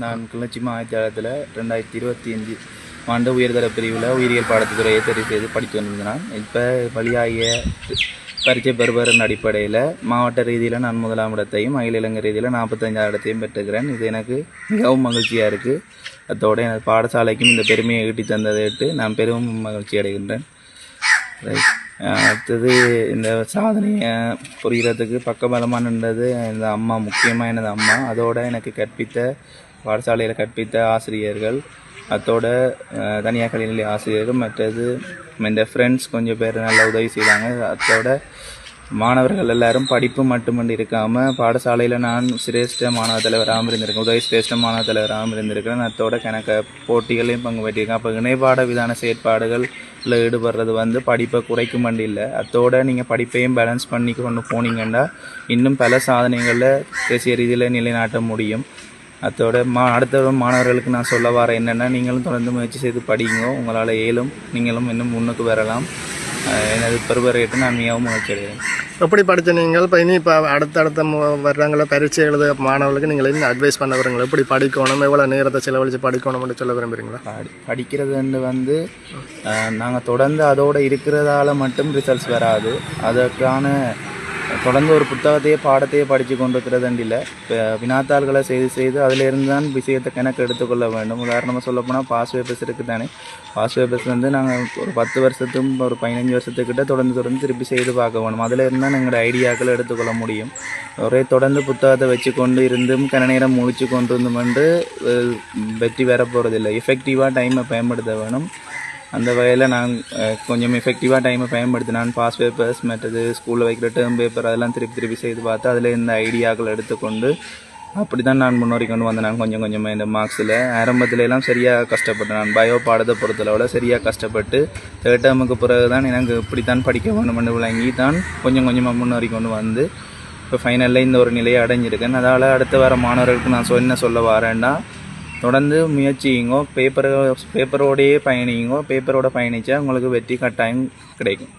நான் கிளர்ச்சி மாவட்டத்தில் 2025 ஆண்டு உயர்தர பிரிவில் உயிரியல் பாடத்துறையை தெரிவு செய்து படித்து வந்திருந்தேன். இப்போ வழியாகிய பரீட்சை பெறுபவரின் அடிப்படையில் மாவட்ட ரீதியில் நான் 1ஆம் இடத்தையும் அகில இலங்கை ரீதியில் 45ஆம் இடத்தையும் பெற்றுக்கிறேன். இது எனக்கு மிகவும் மகிழ்ச்சியாக இருக்குது. அதோடு எனது பாடசாலைக்கும் இந்த பெருமையை ஈட்டி தந்ததை நான் பெரும் மகிழ்ச்சி அடைகின்றேன். அடுத்தது இந்த சாதனையை புரிகிறதுக்கு பக்கபலமாக நின்றது இந்த அம்மா, முக்கியமாக எனது அம்மா. அதோடு எனக்கு பாடசாலையில் கற்பித்த ஆசிரியர்கள், அதோட தனியார் கல்வி ஆசிரியர்கள், மற்றது இந்த ஃப்ரெண்ட்ஸ் கொஞ்சம் பேர் நல்லா உதவி செய்வாங்க. அதோட மாணவர்கள் எல்லாரும் படிப்பு மட்டுமன்றி இருக்காமல் பாடசாலையில் நான் சிரேஷ்ட மாணவ தலைவராகவும் இருந்திருக்கேன், உதவி சிரேஷ்ட மாணவ தலைவராகவும் இருந்திருக்கிறேன். அதோட கணக்க போட்டிகளையும் பங்கு பெற்றிருக்கேன். அப்போ இணைப்பாட விதான செயற்பாடுகளில் ஈடுபடுறது படிப்பை குறைக்கும் வண்டி இல்லை. அதோட நீங்கள் படிப்பையும் பேலன்ஸ் பண்ணி கொண்டு போனீங்கன்னா இன்னும் பல சாதனைகளில் தேசிய ரீதியில் நிலைநாட்ட முடியும். அதோட அடுத்த மாணவர்களுக்கு நான் சொல்ல வர என்னென்னா, நீங்களும் தொடர்ந்து முயற்சி செய்து படிங்க, உங்களால் ஏலும், நீங்களும் இன்னும் முன்னுக்கு வரலாம். எனது பெறுவரையிட்டு நான் மிகவும் மகிழ்ச்சி அடைகிறேன். எப்படி படித்த நீங்கள் இப்போ அடுத்தடுத்த வர்றாங்கள பரீட்சை எழுத மாணவர்களுக்கு நீங்கள் இன்னும் அட்வைஸ் பண்ண வரீங்களா? எப்படி படிக்கணும், எவ்வளோ நேரத்தை செலவழித்து படிக்கணும்னு சொல்ல விரும்புகிறீங்களா? படிக்கிறது நாங்கள் தொடர்ந்து அதோடு இருக்கிறதால மட்டும் ரிசல்ட்ஸ் வராது. அதற்கான தொடர்ந்து ஒரு புத்தகத்தையே பாடத்தையே படித்து கொண்டு இருக்கிறது இல்லை. இப்போ வினாத்தாள்களை செய்து அதிலிருந்து தான் விஷயத்தை கணக்கு எடுத்துக்கொள்ள வேண்டும். உதாரணமாக சொல்லப்போனால் பாஸ் பேப்பர்ஸ் இருக்குது தானே. பாஸ் பேப்பர்ஸ் நாங்கள் ஒரு 10 வருஷத்துக்கும் ஒரு 15 வருஷத்துக்கிட்ட தொடர்ந்து திருப்பி செய்து பார்க்க வேணும். அதில் இருந்தால் எங்களோட ஐடியாக்களை எடுத்துக்கொள்ள முடியும். ஒரே தொடர்ந்து புத்தகத்தை வச்சு கொண்டு இருந்தும் கன நேரம் முடிச்சு கொண்டு இருந்துமென்று வெற்றி வர போகிறதில்லை. எஃபெக்டிவாக டைமை பயன்படுத்த வேணும். அந்த வகையில் நான் கொஞ்சம் எஃபெக்டிவாக டைமை பயன்படுத்தினான். பாஸ் பேப்பர்ஸ், மற்றது ஸ்கூலில் வைக்கிற டேர்ம் பேப்பர், அதெல்லாம் திருப்பி செய்து பார்த்து அதில் இந்த ஐடியாக்கள் எடுத்துக்கொண்டு அப்படி தான் நான் முன்னேறி கொண்டு வந்தேன். நான் கொஞ்சமாக இந்த மார்க்ஸில் ஆரம்பத்துலலாம் சரியாக கஷ்டப்பட்டேன். நான் பயோ பாடத்தை பொறுத்தளவில் சரியாக கஷ்டப்பட்டு தேர்ட் டேர்முக்கு பிறகு தான் எனக்கு இப்படித்தான் படிக்க வேணும்னு விளங்கி தான் கொஞ்சமாக முன்னேறி கொண்டு வந்து இப்போ ஃபைனலில் இந்த ஒரு நிலையை அடைஞ்சிருக்கேன். அதால் அடுத்த வர மாணவர்களுக்கு நான் என்ன சொல்ல வரேன்னா, தொடர்ந்து முயற்சியுங்கோ, பேப்பரோடையே பயணிங்கோ. பேப்பரோட பயணித்தா உங்களுக்கு வெற்றி கட்டாயம் கிடைக்கும்.